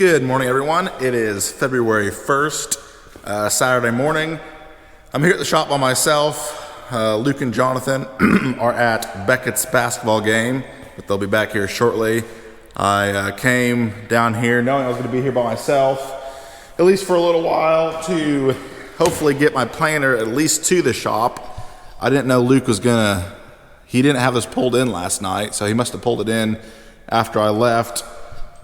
Good morning, everyone. It is February 1st, Saturday morning. I'm here at the shop by myself. Luke and Jonathan are at Beckett's basketball game, but they'll be back here shortly. I came down here knowing I was going to be here by myself, at least for a little while, to hopefully get my planter at least to the shop. I didn't know Luke was he didn't have this pulled in last night, so he must have pulled it in after I left,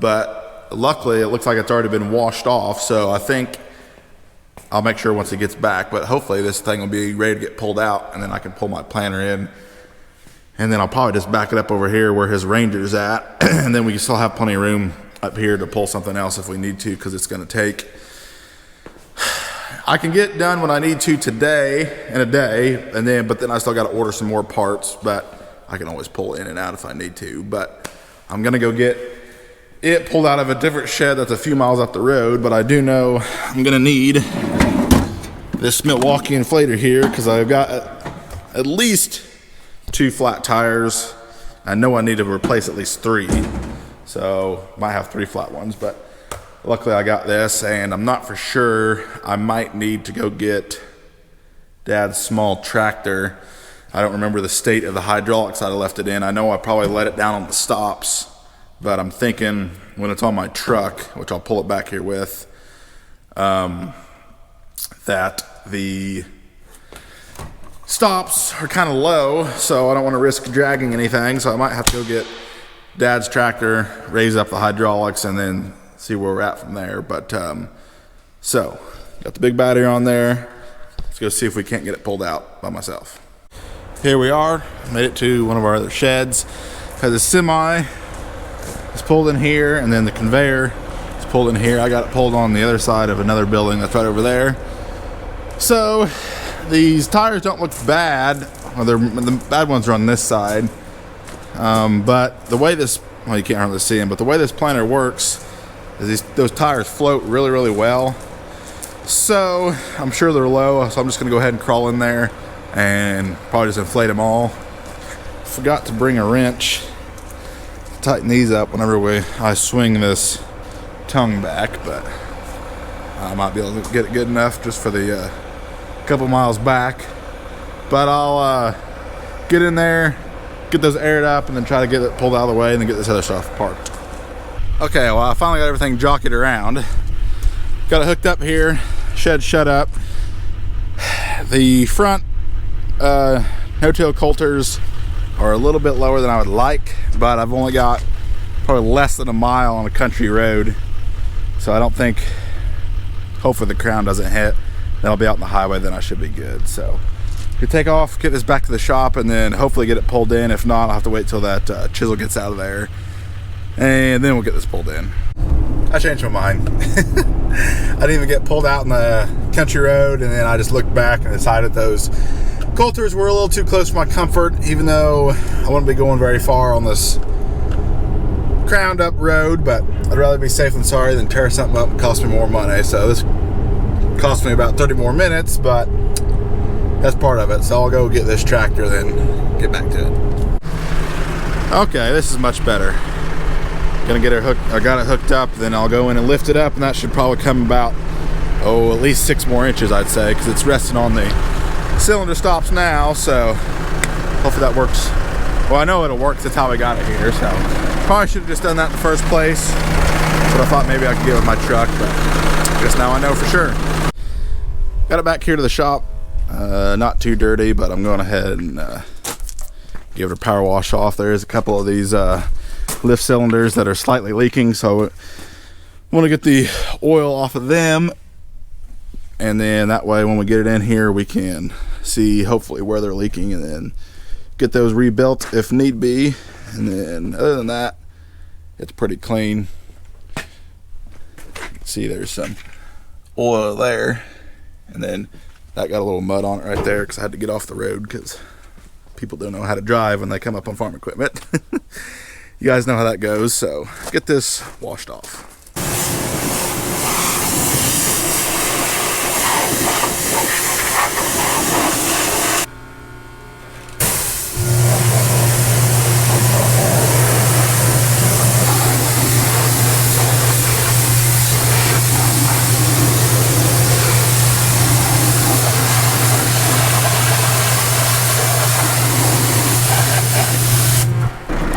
but luckily it looks like it's already been washed off, so I think I'll make sure once he gets back, but hopefully this thing will be ready to get pulled out and then I can pull my planter in, and then I'll probably just back it up over here where his Ranger's at and then we can still have plenty of room up here to pull something else if we need to, because it's going to take, I can get done what I need to today in a day, but then I still got to order some more parts, but I can always pull in and out if I need to. But I'm going to go get it pulled out of a different shed that's a few miles up the road, but I do know I'm going to need this Milwaukee inflator here because I've got at least 2 flat tires. I know I need to replace at least 3, so might have 3 flat ones, but luckily I got this, and I'm not for sure. I might need to go get Dad's small tractor. I don't remember the state of the hydraulics I'd have left it in. I know I probably let it down on the stops, but I'm thinking when it's on my truck, which I'll pull it back here with, that the stops are kind of low, so I don't want to risk dragging anything, so I might have to go get Dad's tractor, raise up the hydraulics, and then see where we're at from there. But so got the big battery on there. Let's go see if we can't get it pulled out by myself. Here we are, made it to one of our other sheds. Has a semi, it's pulled in here, and then the conveyor is pulled in here. I got it pulled on the other side of another building that's right over there. So these tires don't look bad. Well, the bad ones are on this side, but the way this, well, you can't hardly see them, but the way this planter works is those tires float really, really well. So I'm sure they're low, so I'm just gonna go ahead and crawl in there and probably just inflate them all. Forgot to bring a wrench to tighten these up whenever I swing this tongue back, but I might be able to get it good enough just for the couple miles back. But I'll get in there, get those aired up, and then try to get it pulled out of the way and then get this other stuff parked. Okay, well, I finally got everything jockeyed around. Got it hooked up here, shed shut up. The front no-till coulters are a little bit lower than I would like, but I've only got probably less than a mile on a country road, so I don't think, hopefully the crown doesn't hit, then I'll be out on the highway, then I should be good. So we take off, get this back to the shop, and then hopefully get it pulled in. If not, I'll have to wait till that chisel gets out of there, and then we'll get this pulled in. I changed my mind. I didn't even get pulled out in the country road, and then I just looked back and decided those coulters were a little too close for my comfort, even though I wouldn't be going very far on this crowned up road, but I'd rather be safe than sorry than tear something up and cost me more money. So this cost me about 30 more minutes, but that's part of it. So I'll go get this tractor, then get back to it. Okay, this is much better. Gonna get it hooked. I got it hooked up, then I'll go in and lift it up, and that should probably come about, at least 6 more inches, I'd say, because it's resting on the cylinder stops now. So hopefully that works. Well, I know it'll work. That's how I got it here. So probably should have just done that in the first place, but I thought maybe I could get it with my truck, but I guess now I know for sure. Got it back here to the shop. Not too dirty, but I'm going ahead and give it a power wash off. There's a couple of these lift cylinders that are slightly leaking, so I want to get the oil off of them, and then that way when we get it in here we can see hopefully where they're leaking and then get those rebuilt if need be. And then other than that, it's pretty clean. See, there's some oil there, and then that got a little mud on it right there because I had to get off the road because people don't know how to drive when they come up on farm equipment. You guys know how that goes, so get this washed off.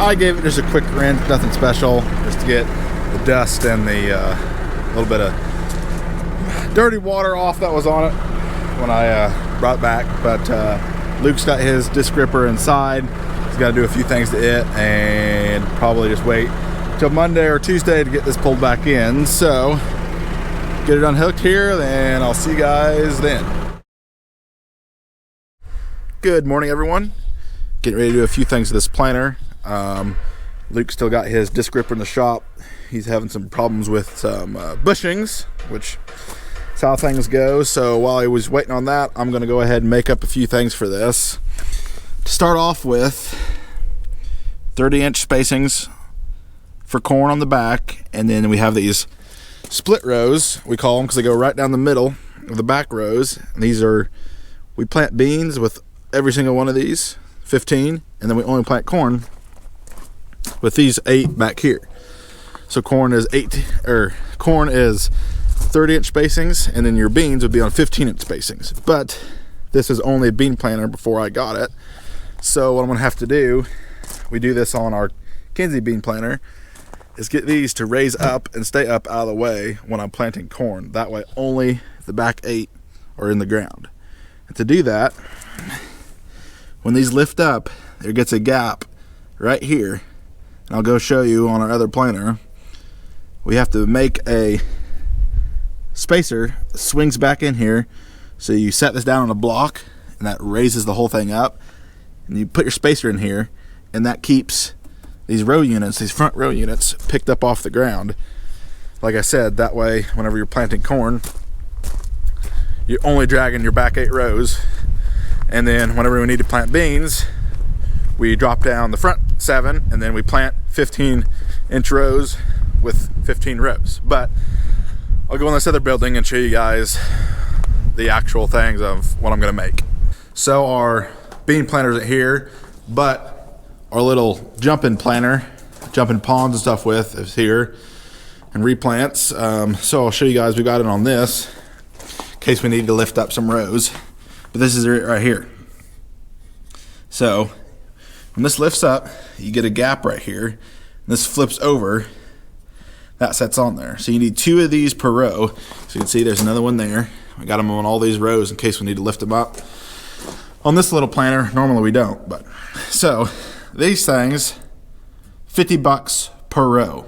I gave it just a quick rinse, nothing special, just to get the dust and the little bit of dirty water off that was on it when I brought it back. But Luke's got his disc gripper inside. He's got to do a few things to it and probably just wait till Monday or Tuesday to get this pulled back in. So get it unhooked here, then I'll see you guys then. Good morning, everyone. Getting ready to do a few things to this planter. Luke still got his disc gripper in the shop. He's having some problems with some bushings, which is how things go. So while he was waiting on that, I'm going to go ahead and make up a few things for this. To start off with, 30-inch spacings for corn on the back, and then we have these split rows, we call them, because they go right down the middle of the back rows. And these are, we plant beans with every single one of these, 15, and then we only plant corn with these 8 back here. So corn is 30-inch spacings, and then your beans would be on 15-inch spacings. But this is only a bean planter before I got it. So what I'm gonna have to do, we do this on our Kinsey bean planter, is get these to raise up and stay up out of the way when I'm planting corn. That way only the back 8 are in the ground. And to do that, when these lift up, there gets a gap right here, and I'll go show you on our other planter. We have to make a spacer that swings back in here, so you set this down on a block and that raises the whole thing up, and you put your spacer in here, and that keeps these row units, these front row units, picked up off the ground. Like I said, that way whenever you're planting corn, you're only dragging your back 8 rows. And then whenever we need to plant beans, we drop down the front 7, and then we plant 15-inch rows with 15 rows. But I'll go in this other building and show you guys the actual things of what I'm gonna make. So our bean planters are here, but our little jumping planter, jumping ponds and stuff with, is here, and replants. So I'll show you guys, we got it on this, in case we need to lift up some rows. But this is it right here. So when this lifts up, you get a gap right here, and this flips over, that sets on there. So you need 2 of these per row. So you can see there's another one there. We got them on all these rows in case we need to lift them up. On this little planter, normally we don't, but so these things, $50 per row.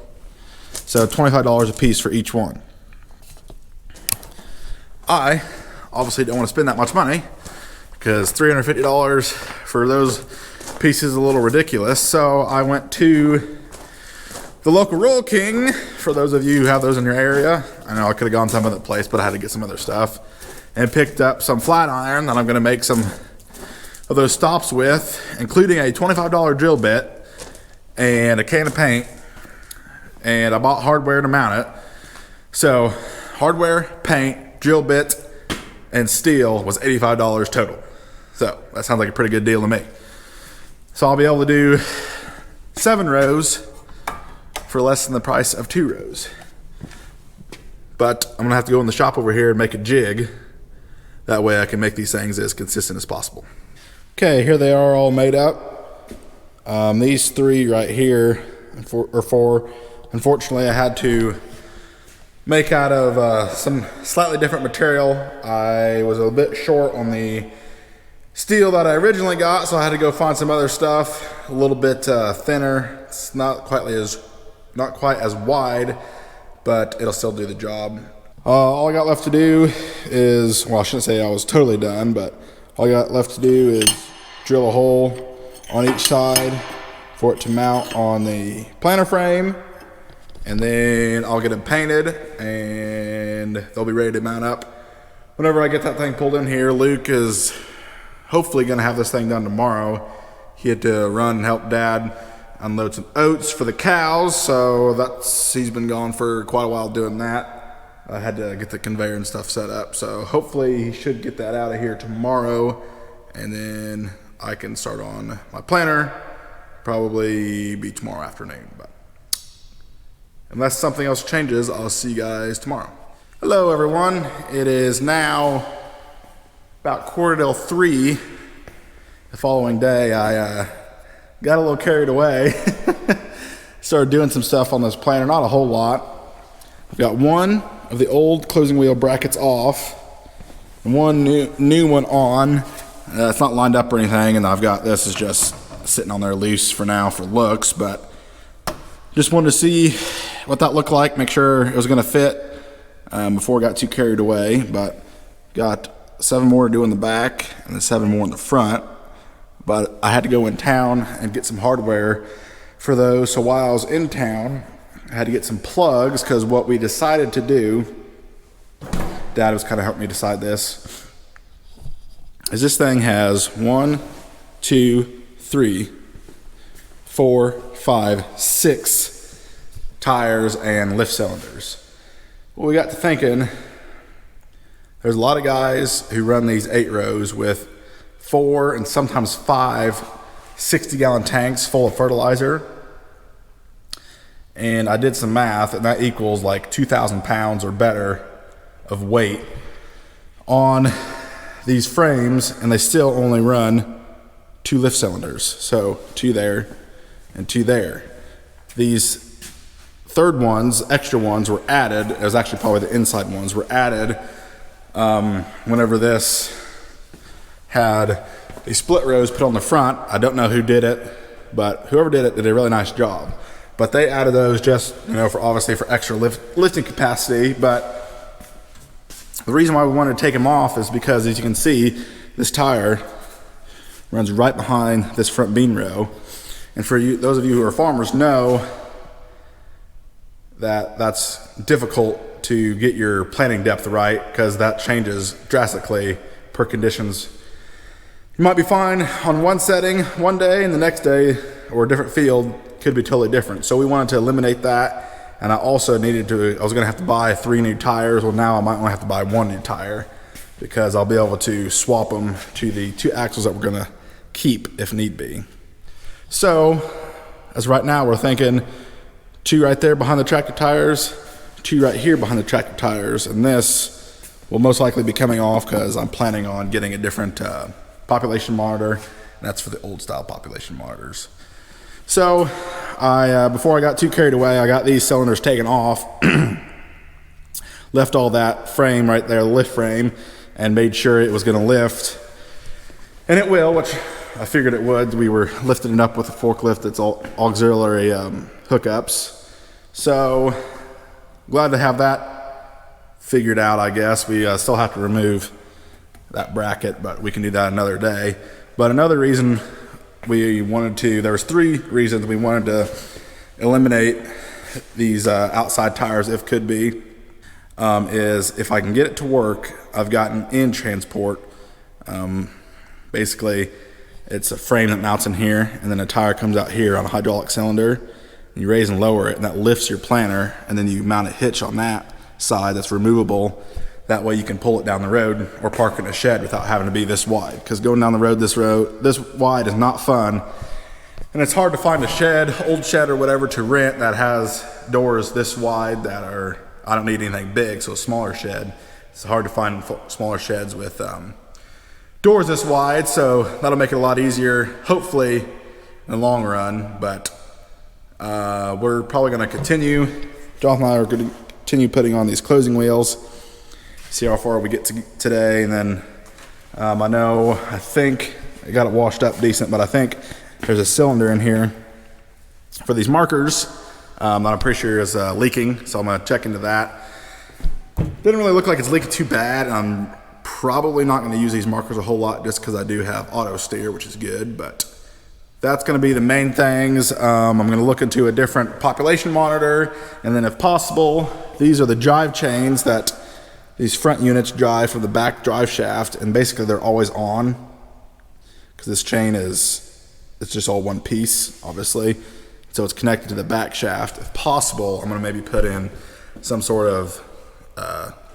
So $25 a piece for each one. I obviously don't want to spend that much money, because $350 for those pieces is a little ridiculous. So I went to the local Roll King, for those of you who have those in your area. I know I could have gone some other place, but I had to get some other stuff, and picked up some flat iron that I'm going to make some of those stops with, including a $25 drill bit and a can of paint, and I bought hardware to mount it. So hardware, paint, drill bit, and steel was $85 total. So that sounds like a pretty good deal to me. So I'll be able to do 7 rows for less than the price of 2 rows. But I'm gonna have to go in the shop over here and make a jig. That way I can make these things as consistent as possible. Okay, here they are all made up. These 3 right here, or 4, unfortunately I had to make out of some slightly different material. I was a bit short on the steel that I originally got, so I had to go find some other stuff, a little bit thinner. It's not quite as wide, but it'll still do the job. All I got left to do is, well, I shouldn't say I was totally done, but all I got left to do is drill a hole on each side for it to mount on the planter frame, and then I'll get them painted and they'll be ready to mount up whenever I get that thing pulled in here. Luke is hopefully gonna have this thing done tomorrow. He had to run and help Dad unload some oats for the cows, so he's been gone for quite a while doing that. I had to get the conveyor and stuff set up, so hopefully he should get that out of here tomorrow, and then I can start on my planter. Probably be tomorrow afternoon, but unless something else changes, I'll see you guys tomorrow. Hello everyone, it is now about 2:45 the following day. I got a little carried away started doing some stuff on this planter, not a whole lot. I've got one of the old closing wheel brackets off and one new one on. It's not lined up or anything, and I've got this is just sitting on there loose for now for looks, but just wanted to see what that looked like, make sure it was going to fit before I got too carried away. But got 7 more to do in the back and then 7 more in the front, but I had to go in town and get some hardware for those. So while I was in town, I had to get some plugs, because what we decided to do, Dad was kind of helping me decide this, is this thing has 1, 2, 3, 4, 5, 6 tires and lift cylinders. Well, we got to thinking, there's a lot of guys who run these 8 rows with 4 and sometimes 5 60-gallon tanks full of fertilizer. And I did some math, and that equals like 2,000 pounds or better of weight on these frames, and they still only run 2 lift cylinders. So 2 there and 2 there. These third ones, extra ones, were added. It was actually probably the inside ones were added whenever this had these split rows put on the front. I don't know who did it, but whoever did it did a really nice job. But they added those just, for obviously for extra lifting capacity. But the reason why we wanted to take them off is because, as you can see, this tire runs right behind this front bean row. And for you, those of you who are farmers, know that that's difficult to get your planting depth right, because that changes drastically per conditions. You might be fine on one setting one day, and the next day, or a different field, could be totally different. So we wanted to eliminate that. And I also I was gonna have to buy 3 new tires. Well, now I might only have to buy 1 new tire, because I'll be able to swap them to the 2 axles that we're gonna keep if need be. So as right now, we're thinking 2 right there behind the tractor tires, 2 right here behind the tractor tires, and this will most likely be coming off because I'm planning on getting a different population monitor, and that's for the old style population monitors. So before I got too carried away, I got these cylinders taken off, left all that frame right there, the lift frame, and made sure it was going to lift. And it will, which I figured it would. We were lifting it up with a forklift that's all auxiliary hookups. So glad to have that figured out, I guess. We still have to remove that bracket, but we can do that another day. But another reason there was 3 reasons we wanted to eliminate these outside tires, if could be, is if I can get it to work. I've got an in transport. Basically, it's a frame that mounts in here, and then a tire comes out here on a hydraulic cylinder, and you raise and lower it, and that lifts your planter, and then you mount a hitch on that side that's removable. That way you can pull it down the road or park in a shed without having to be this wide, because going down the road this wide is not fun. And it's hard to find a shed, old shed or whatever, to rent that has doors this wide that are, I don't need anything big, so a smaller shed. It's hard to find smaller sheds with doors this wide, so that'll make it a lot easier, hopefully, in the long run. But we're probably gonna continue, Jonathan and I are gonna continue putting on these closing wheels, see how far we get today, and then I think I got it washed up decent, but I think there's a cylinder in here for these markers that I'm pretty sure is leaking, so I'm gonna check into that. Didn't really look like it's leaking too bad. I'm probably not gonna use these markers a whole lot just because I do have auto steer, which is good, but that's gonna be the main things. I'm gonna look into a different population monitor, and then if possible, these are the drive chains that these front units drive from the back drive shaft, and basically they're always on, because this chain it's just all one piece, obviously. So it's connected to the back shaft. If possible, I'm gonna maybe put in some sort of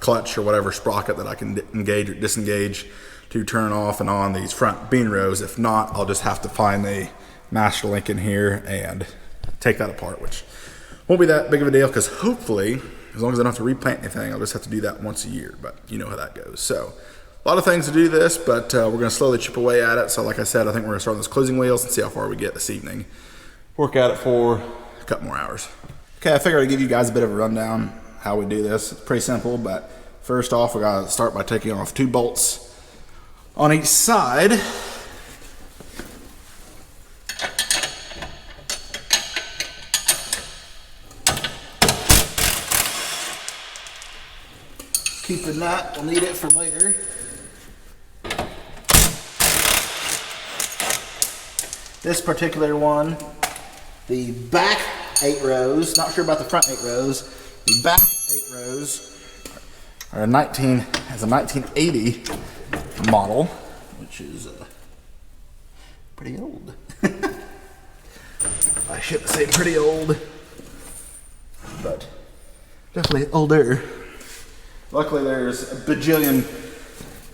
clutch or whatever sprocket that I can engage or disengage to turn off and on these front bean rows. If not, I'll just have to find the master link in here and take that apart, which won't be that big of a deal, because hopefully, as long as I don't have to replant anything, I'll just have to do that once a year, but you know how that goes. So a lot of things to do this, but we're gonna slowly chip away at it. So like I said, I think we're gonna start on those closing wheels and see how far we get this evening. Work at it for a couple more hours. Okay, I figured I'd give you guys a bit of a rundown how we do this. It's pretty simple, but first off, we gotta start by taking off 2 bolts on each side. Keep the nut, we'll need it for later. This particular one, the back 8 rows, not sure about the front 8 rows, the back 8 rows are a 1980 model, which is pretty old. I shouldn't say pretty old, but definitely older. Luckily there's a bajillion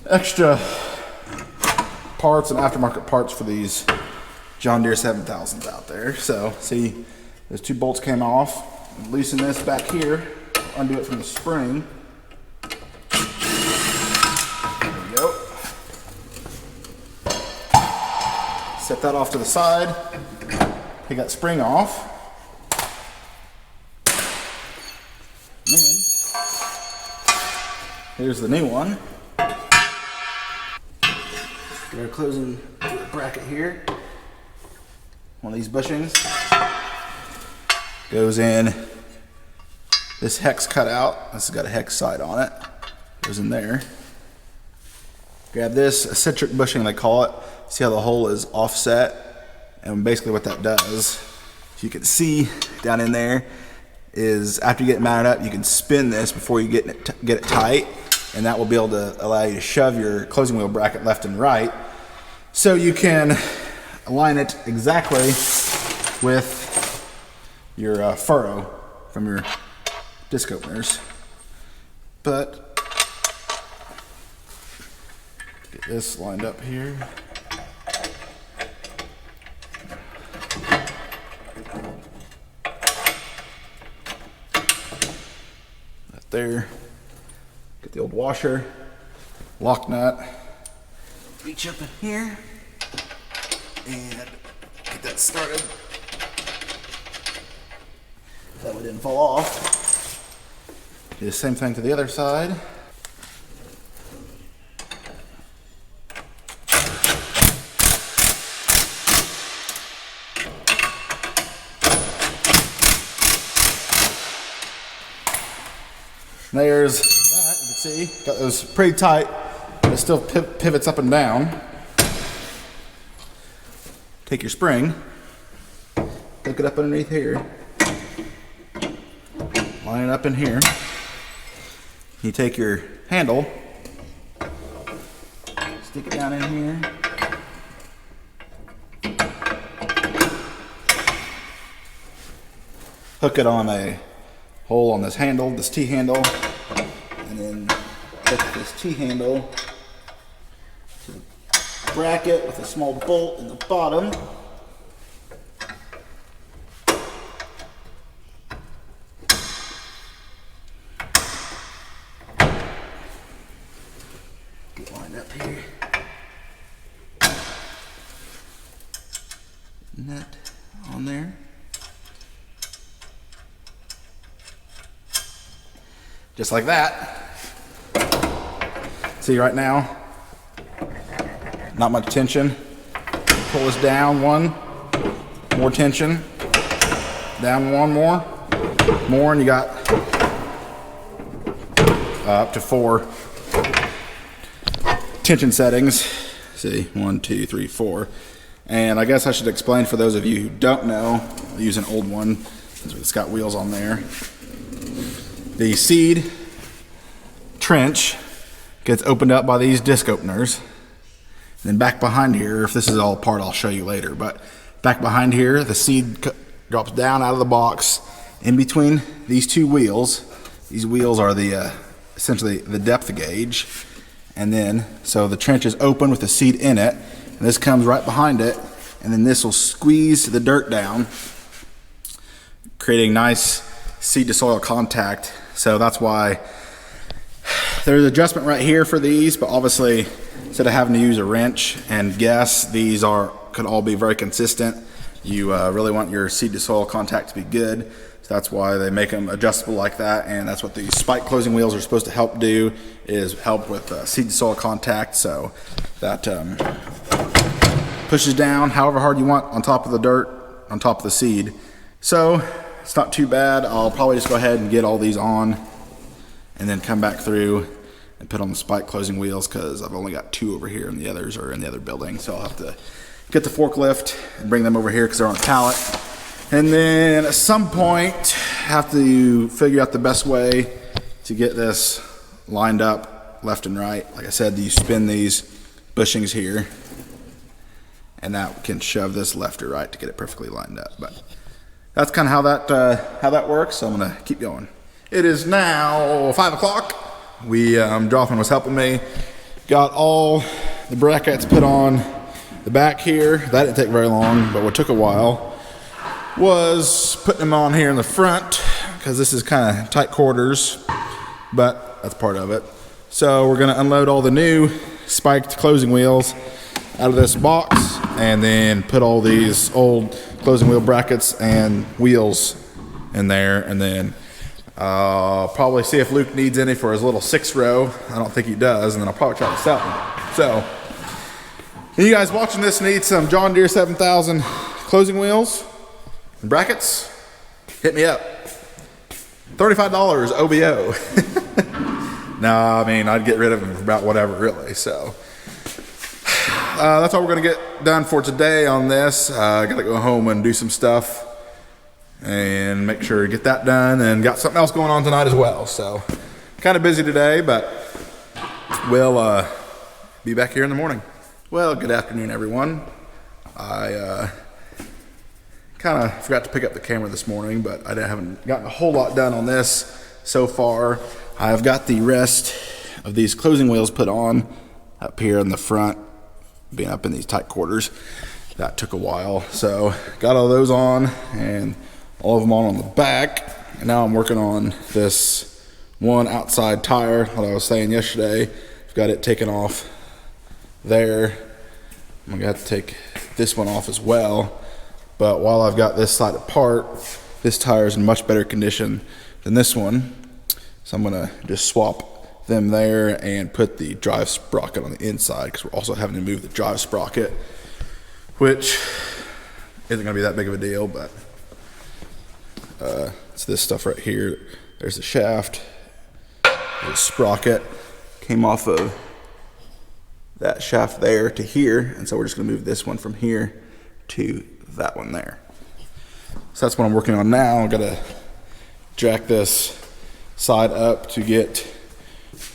extra parts and aftermarket parts for these John Deere 7000s out there. So see, those 2 bolts came off. Loosen this back here, undo it from the spring. There we go. Set that off to the side. Take that spring off. And then, here's the new one. Get our closing bracket here. One of these bushings goes in this hex cutout. This has got a hex side on it. Goes in there. Grab this eccentric bushing, they call it. See how the hole is offset? And basically what that does, if you can see down in there, is after you get it mounted up, you can spin this before you get it tight, and that will be able to allow you to shove your closing wheel bracket left and right, so you can align it exactly with your furrow from your disc openers. But get this lined up here. Right there. Get the old washer, lock nut, reach up in here, and get that started. That way it didn't fall off. Do the same thing to the other side. There's that, you can see, got those pretty tight, but it still pivots up and down. Take your spring, hook it up underneath here, line it up in here. You take your handle, stick it down in here. Hook it on a hole on this handle, this T-handle, and then hook this T-handle to the bracket with a small bolt in the bottom. Get lined up here. Nut on there. Just like that. See right now, not much tension. Pull this down one, more tension. Down one more, and you got up to 4 tension settings. See, 1, 2, 3, 4. And I guess I should explain for those of you who don't know, I'll use an old one, it's got wheels on there. The seed trench gets opened up by these disc openers. And then back behind here, if this is all part, I'll show you later, but back behind here, the seed drops down out of the box in between these 2 wheels. These wheels are the essentially the depth gauge. And then, so the trench is open with the seed in it, and this comes right behind it, and then this will squeeze the dirt down, creating nice seed to soil contact. So that's why there's adjustment right here for these, but obviously instead of having to use a wrench and guess, these could all be very consistent. You really want your seed to soil contact to be good. So that's why they make them adjustable like that, and that's what these spike closing wheels are supposed to help do, is help with seed to soil contact. So that pushes down however hard you want on top of the dirt, on top of the seed. So it's not too bad. I'll probably just go ahead and get all these on and then come back through and put on the spike closing wheels, because I've only got 2 over here and the others are in the other building. So I'll have to get the forklift and bring them over here because they're on a pallet. And then at some point, have to figure out the best way to get this lined up left and right. Like I said, you spin these bushings here, and that can shove this left or right to get it perfectly lined up. But that's kind of how that works. So I'm gonna keep going. It is now 5 o'clock. Jotham was helping me. Got all the brackets put on the back here. That didn't take very long, but what took a while was putting them on here in the front, because this is kind of tight quarters, but that's part of it. So we're gonna unload all the new spiked closing wheels out of this box and then put all these old closing wheel brackets and wheels in there, and then probably see if Luke needs any for his little 6-row. I don't think he does, and then I'll probably try to sell them. So you guys watching this need some John Deere 7000 closing wheels and brackets, hit me up. $35 OBO. No, I mean, I'd get rid of them for about whatever, really. So that's all we're gonna get done for today on this. I gotta go home and do some stuff and make sure to get that done, and got something else going on tonight as well. So kind of busy today, but we'll be back here in the morning. Well, good afternoon, everyone. I kind of forgot to pick up the camera this morning, but I haven't gotten a whole lot done on this so far. I've got the rest of these closing wheels put on up here in the front, being up in these tight quarters. That took a while. So got all those on, and all of them on the back. And now I'm working on this one outside tire, like I was saying yesterday. I've got it taken off there. I'm gonna have to take this one off as well. But while I've got this side apart, this tire is in much better condition than this one. So I'm gonna just swap them there and put the drive sprocket on the inside, because we're also having to move the drive sprocket, which isn't gonna be that big of a deal, but it's this stuff right here. There's the shaft, the sprocket came off of that shaft there to here, and so we're just gonna move this one from here to that one there. So that's what I'm working on now. I gotta jack this side up to get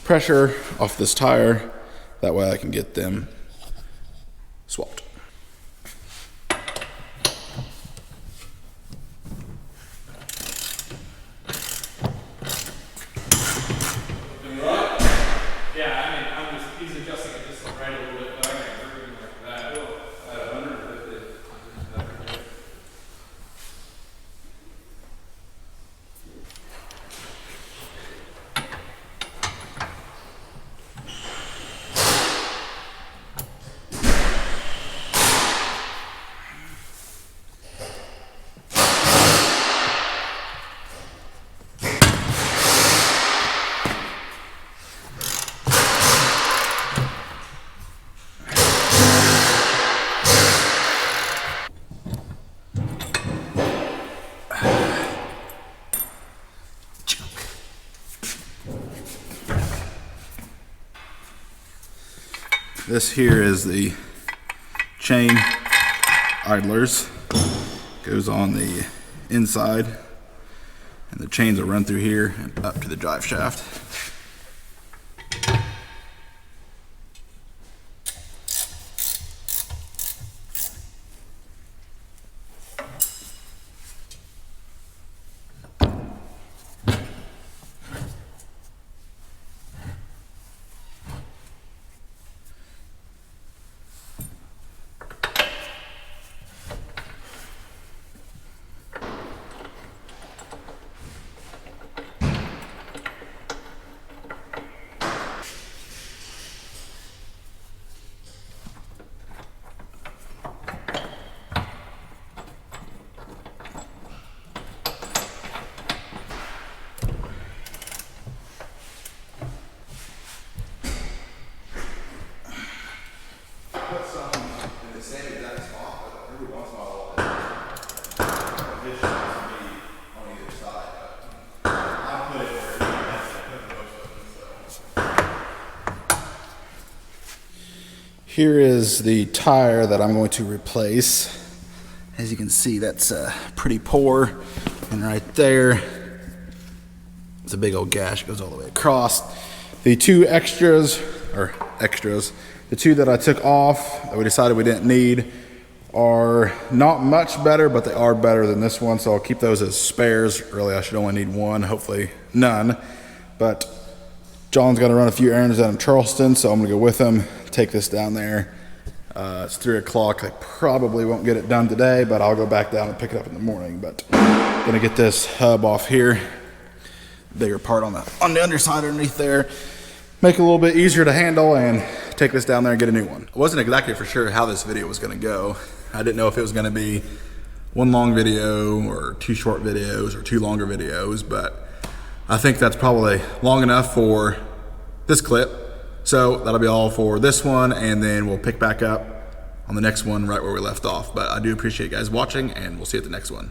pressure off this tire. That way I can get them swapped. This here is the chain idlers. Goes on the inside, and the chains will run through here and up to the drive shaft. Here is the tire that I'm going to replace. As you can see, that's pretty poor. And right there, it's a big old gash, goes all the way across. The two the two that I took off that we decided we didn't need are not much better, but they are better than this one, so I'll keep those as spares. Really, I should only need one, hopefully none. But John's got to run a few errands down in Charleston, so I'm gonna go with him, take this down there. It's 3 o'clock. I probably won't get it done today, but I'll go back down and pick it up in the morning. But I'm gonna get this hub off here, bigger part on the underside underneath there, make it a little bit easier to handle, and take this down there and get a new one. I wasn't exactly for sure how this video was gonna go. I didn't know if it was gonna be one long video or 2 short videos or 2 longer videos, but I think that's probably long enough for this clip. So that'll be all for this one, and then we'll pick back up on the next one right where we left off. But I do appreciate you guys watching, and we'll see you at the next one.